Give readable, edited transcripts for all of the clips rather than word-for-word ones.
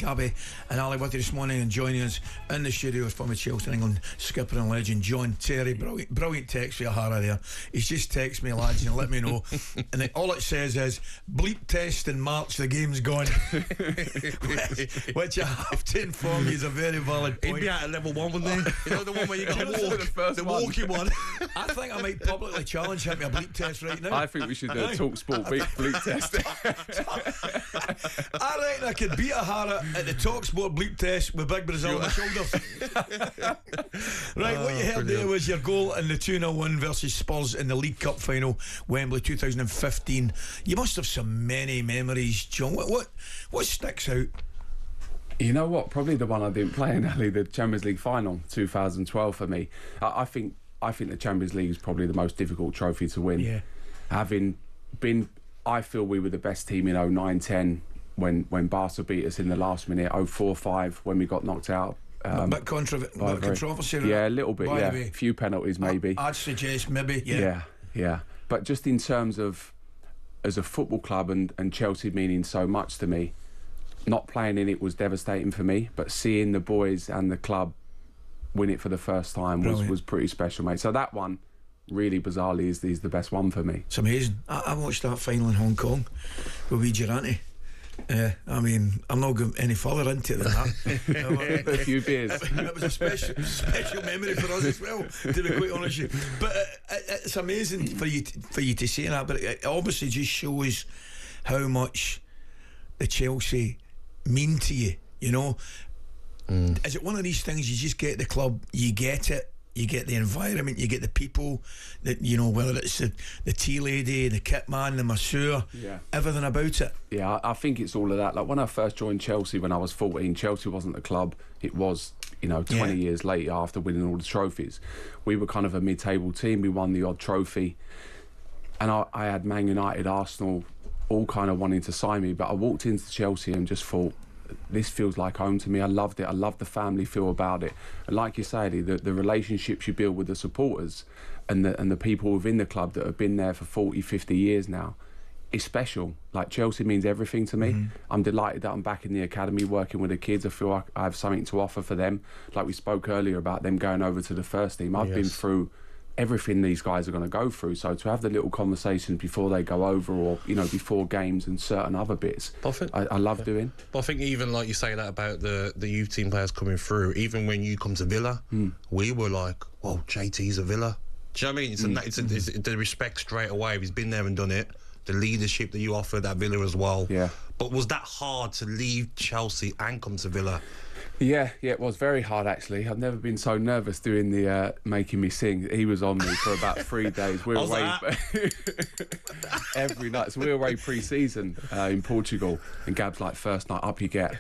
Gabby and Ali with you this morning, and joining us in the studio is former Chelsea and England skipper and legend John Terry. Brilliant text for O'Hara there. He's just texted me, lads, and let me know. And all it says is bleep test in March, the game's gone. which I have to inform you is a very valid point. He'd be at level 1, wouldn't he? You know, the one where you got to walk, the walkie one. I think I might publicly challenge him to a bleep test right now. I think we should do a talkSPORT bleep test. I reckon I could beat O'Hara at the talkSPORT bleep test with Big Brazil on my shoulders. Right, what you heard there was your goal in the 2-0 win versus Spurs in the League Cup final, Wembley 2015. You must have so many memories, John. What sticks out? You know what? Probably the one I didn't play in, Ali, the Champions League final 2012 for me. I think the Champions League is probably the most difficult trophy to win. Yeah. Having been, I feel we were the best team in 09-10 when Barca beat us in the last minute, 04-5 when we got knocked out. A bit controversy. Yeah, a little bit, yeah. A few penalties maybe. I'd suggest maybe, Yeah. But just in terms of, as a football club and Chelsea meaning so much to me, not playing in it was devastating for me, but seeing the boys and the club win it for the first time was pretty special, mate. So that one, really bizarrely, is the best one for me. It's amazing. I watched that final in Hong Kong with wee Durante. I mean, I'm not going any further into it than that. A few beers. It was a special memory for us as well, to be quite honest with you. But it's amazing for you to say that. But it obviously just shows how much the Chelsea mean to you. You know, is it one of these things? You just get the club, you get it. You get the environment, you get the people, that, you know, whether it's the tea lady, the kit man, the masseur, everything about it. Yeah, I think it's all of that. Like when I first joined Chelsea when I was 14, Chelsea wasn't the club. It was, 20 years later after winning all the trophies. We were kind of a mid-table team. We won the odd trophy. And I had Man United, Arsenal, all kind of wanting to sign me. But I walked into Chelsea and just thought, this feels like home to me. I loved it. I loved the family feel about it. And like you say, the relationships you build with the supporters and the people within the club that have been there for 40, 50 years now is special. Like, Chelsea means everything to me. I'm delighted that I'm back in the academy working with the kids. I feel like I have something to offer for them. Like we spoke earlier about them going over to the first team. I've been through everything these guys are going to go through, so to have the little conversations before they go over, or before games and certain other bits, I love doing. But I think even like you say that about the youth team players coming through, even when you come to Villa, we were like, "Whoa, JT's a Villa." Do you know what I mean? It's the respect straight away. He's been there and done it. The leadership that you offered at Villa as well. Yeah. But was that hard to leave Chelsea and come to Villa? Yeah, it was very hard actually. I've never been so nervous doing the Making Me Sing. He was on me for about 3 days. We were away every night. So we were away pre-season in Portugal, and Gab's like, first night up you get.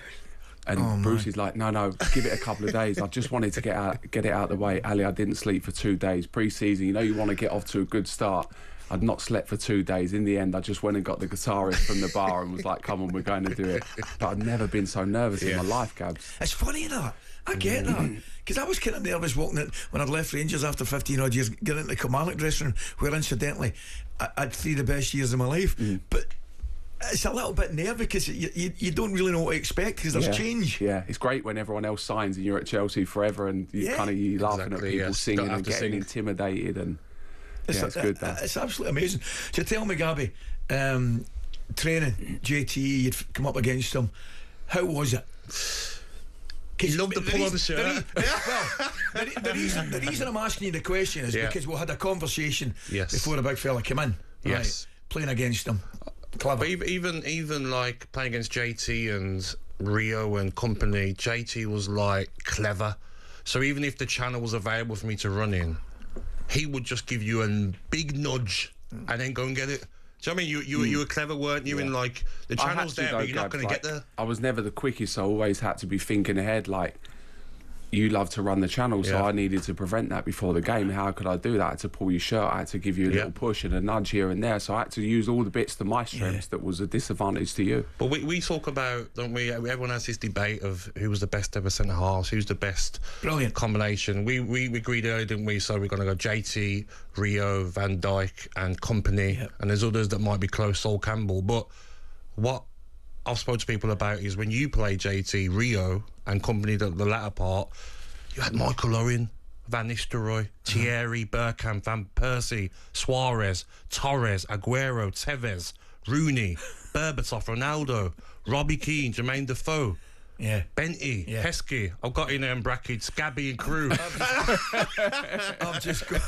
And Bruce is like, no, give it a couple of days. I just wanted to get it out of the way. Ali, I didn't sleep for 2 days. Pre-season, you want to get off to a good start. I'd not slept for 2 days. In the end, I just went and got the guitarist from the bar and was like, come on, we're going to do it. But I'd never been so nervous in my life, Gabs. It's funny, that. I get that. Because I was kind of nervous walking in when I'd left Rangers after 15 odd years, getting into the Kilmarnock dressing room, where incidentally, I'd 3 the best years of my life. But it's a little bit nervous because you don't really know what to expect because there's change. Yeah, it's great when everyone else signs and you're at Chelsea forever and you're laughing at people singing and getting intimidated and... it's good. It's absolutely amazing. So tell me, Gabby, training, JT, you'd come up against him. How was it? He loved to pull on the shirt. The reason I'm asking you the question is because we had a conversation before the big fella came in. Yes. Playing against him. Clever. But even like playing against JT and Rio and company, JT was like clever. So even if the channel was available for me to run in, he would just give you a big nudge and then go and get it. Do you know what I mean? You were clever, weren't you? In like, the channel's there, but you're not going to get there. I was never the quickest, so I always had to be thinking ahead. Like, you love to run the channel, so I needed to prevent that before the game. How could I do that? I had to pull your shirt, I had to give you a little push and a nudge here and there, so I had to use all the bits to my strengths that was a disadvantage to you. But we talk about, don't we, everyone has this debate of who was the best ever centre-halves, who's the best combination. We agreed earlier, didn't we? So we're going to go JT, Rio, Van Dijk and company, and there's others that might be close, Sol Campbell. But what I've spoken to people about is when you play JT, Rio and company, the latter part, you had Michael Owen, Van Nistelrooy, Thierry, Bergkamp, Van Persie, Suarez, Torres, Aguero, Tevez, Rooney, Berbatov, Ronaldo, Robbie Keane, Jermaine Defoe, Benty, Heskey. I've got in brackets Gabby and crew. I've just got.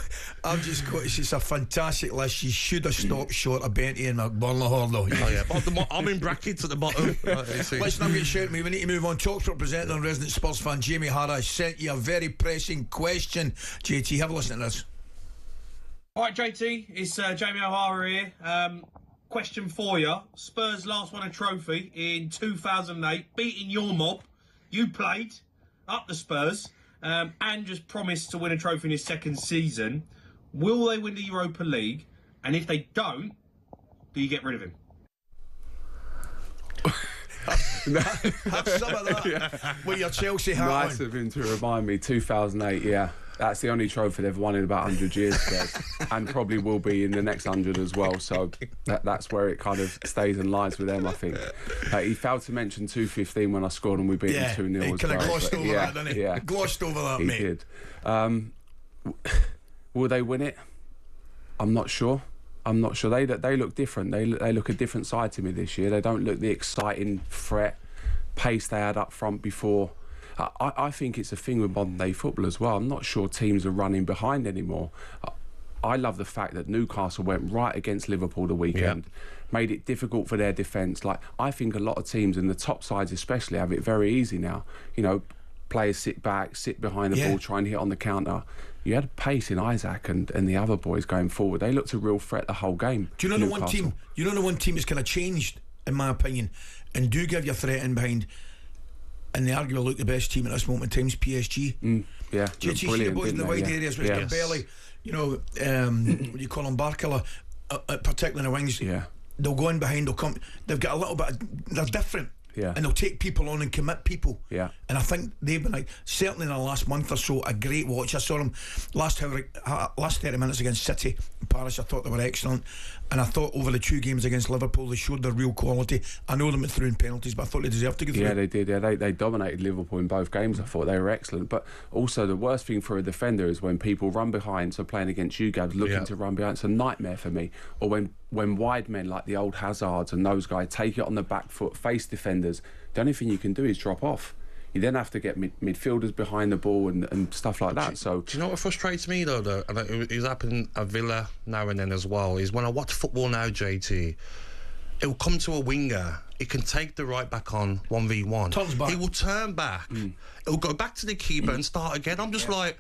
It's a fantastic list. You should have stopped short of Benty and Agbonlahor, though. Oh, yeah. But I'm in brackets at the bottom. Let's not get shouting me. We need to move on. talkSPORT presenter and resident Spurs fan Jamie Harris has sent you a very pressing question. JT, have a listen to this. All right, JT, it's Jamie O'Hara here. Question for you. Spurs last won a trophy in 2008, beating your mob. You played up the Spurs and just promised to win a trophy in his second season. Will they win the Europa League? And if they don't, do you get rid of him? Have some of that with your Chelsea hat Nice on. of him to remind me. 2008, yeah. That's the only trophy they've won in about 100 years, Spurs, and probably will be in the next 100 as well. So that's where it kind of stays and lies with them, I think. He failed to mention 2-15 when I scored and we beat them 2-0 he as kind of well. glossed over that, didn't he? Yeah, Glossed over that, he mate. did. Will they win it? I'm not sure. They look different. They look a different side to me this year. They don't look the exciting threat, pace they had up front before. I think it's a thing with modern day football as well. I'm not sure teams are running behind anymore. I love the fact that Newcastle went right against Liverpool the weekend, made it difficult for their defence. Like, I think a lot of teams, and the top sides especially, have it very easy now. You know, players sit back, sit behind the ball, try and hit on the counter. You had pace in Isaac and the other boys going forward. They looked a real threat the whole game. Do you know the one team? You know the one team that's kind of changed, in my opinion, and do give you a threat in behind. And they arguably look the best team at this moment in time is PSG. Yeah, Do you see the boys in the wide areas with Gabby, you know, what do you call him, Barcola, particularly in the wings. Yeah. They'll go in behind, they'll come, they've got a little bit, they're different. Yeah. And they'll take people on and commit people. Yeah. And I think they've been, like, certainly in the last month or so, a great watch. I saw them last 30 minutes against City in Paris. I thought they were excellent. And I thought over the 2 games against Liverpool, they showed their real quality. I know them through in penalties, but I thought they deserved to go through. Yeah, they did. Yeah, they dominated Liverpool in both games. I thought they were excellent. But also the worst thing for a defender is when people run behind. So playing against you, Gabs, looking to run behind, it's a nightmare for me. Or when wide men like the old Hazards and those guys take it on the back foot, face defenders, the only thing you can do is drop off. You then have to get midfielders behind the ball and stuff like that. So do you know what frustrates me though? And it's happened at Villa now and then as well, is when I watch football now, JT, it will come to a winger, it can take the right back on 1v1. Turns back. He will turn back. It will go back to the keeper and start again. I'm just like,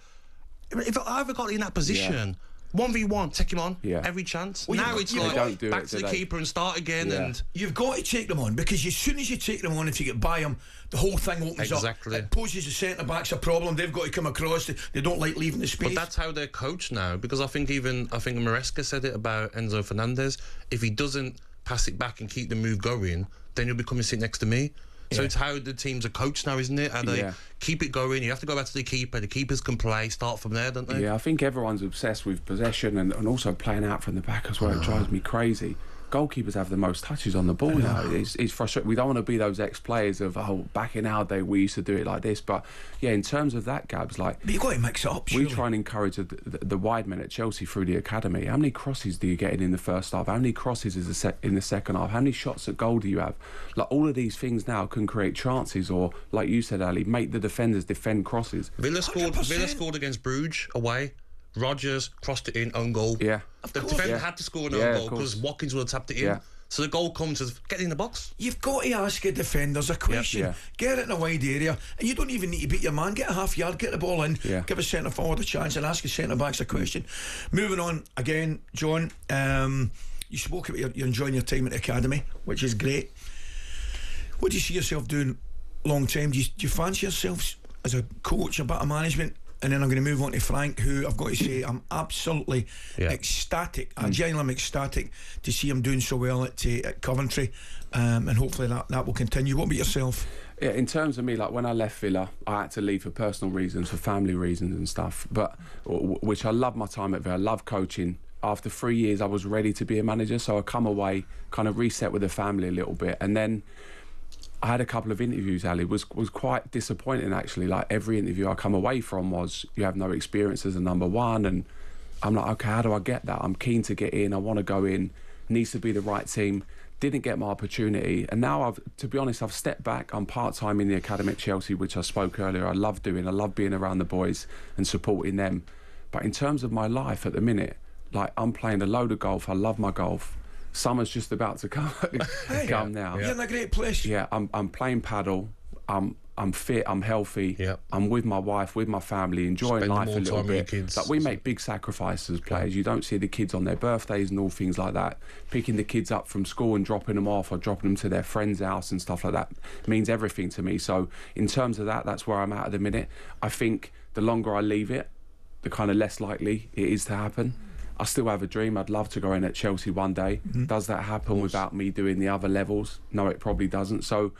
if I ever got in that position, 1v1, take him on every chance. Well, now it's like back to the keeper and start again. And you've got to take them on, because as soon as you take them on, if you get by them, the whole thing opens up. It poses the centre backs a problem. They've got to come across. They don't like leaving the space. But that's how they're coached now, because I think Maresca said it about Enzo Fernandez. If he doesn't pass it back and keep the move going, then he'll be coming sit next to me. So it's how the teams are coached now, isn't it? How they keep it going. You have to go back to the keeper. The keepers can play, start from there, don't they? Yeah, I think everyone's obsessed with possession and also playing out from the back as well. It drives me crazy. Goalkeepers have the most touches on the ball now. It's frustrating. We don't want to be those ex-players of, back in our day we used to do it like this. But yeah, in terms of that, Gabs, like, but you've got to mix it up, surely. We try and encourage the wide men at Chelsea through the academy. How many crosses do you get in the first half? How many crosses is in the second half? How many shots at goal do you have? Like, all of these things now can create chances, or, like you said, Ali, make the defenders defend crosses. Villa scored against Bruges away. Rodgers crossed it in, own goal. Yeah. The defender had to score an own goal because Watkins would have tapped it in. So the goal comes as get in the box. You've got to ask your defenders a question. Get it in a wide area, and you don't even need to beat your man. Get a half yard, get the ball in, give a centre forward a chance, and ask your centre backs a question. Moving on again, John. You spoke about you're enjoying your time at the academy, which is great. What do you see yourself doing long term? Do you fancy yourself as a coach, a bit of management? And then I'm going to move on to Frank, who I've got to say I'm absolutely ecstatic. I genuinely am ecstatic to see him doing so well at Coventry, and hopefully that will continue. What about yourself? Yeah, in terms of me, like when I left Villa, I had to leave for personal reasons, for family reasons and stuff. But which I love my time at Villa. I love coaching. After 3 years, I was ready to be a manager, so I come away, kind of reset with the family a little bit, and then I had a couple of interviews, Ali, was quite disappointing actually. Like every interview I come away from was, you have no experience as a number one, and I'm like, okay, how do I get that? I'm keen to get in, I want to go in, needs to be the right team. Didn't get my opportunity, and now to be honest, I've stepped back. I'm part-time in the academy at Chelsea, which I spoke earlier. I love being around the boys and supporting them. But in terms of my life at the minute, like, I'm playing a load of golf. I love my golf. Summer's just about to come now. You're in a great place. Yeah, I'm playing paddle. I'm fit, I'm healthy. Yep. I'm with my wife, with my family, enjoying life a little bit. Kids. Like, we make big sacrifices as players. You don't see the kids on their birthdays and all things like that. Picking the kids up from school and dropping them off, or dropping them to their friend's house and stuff like that, means everything to me. So in terms of that, that's where I'm at the minute. I think the longer I leave it, the kind of less likely it is to happen. I still have a dream. I'd love to go in at Chelsea one day. Does that happen without me doing the other levels? No, it probably doesn't. So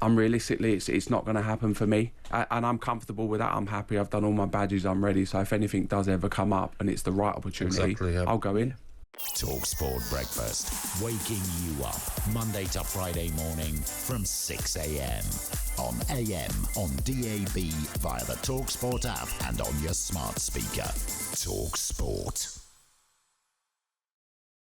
I'm realistically, it's not going to happen for me, and I'm comfortable with that. I'm happy. I've done all my badges. I'm ready. So if anything does ever come up and it's the right opportunity, I'll go in. talkSPORT Breakfast, waking you up Monday to Friday morning from 6 a.m. on AM, on DAB, via the talkSPORT app, and on your smart speaker. talkSPORT.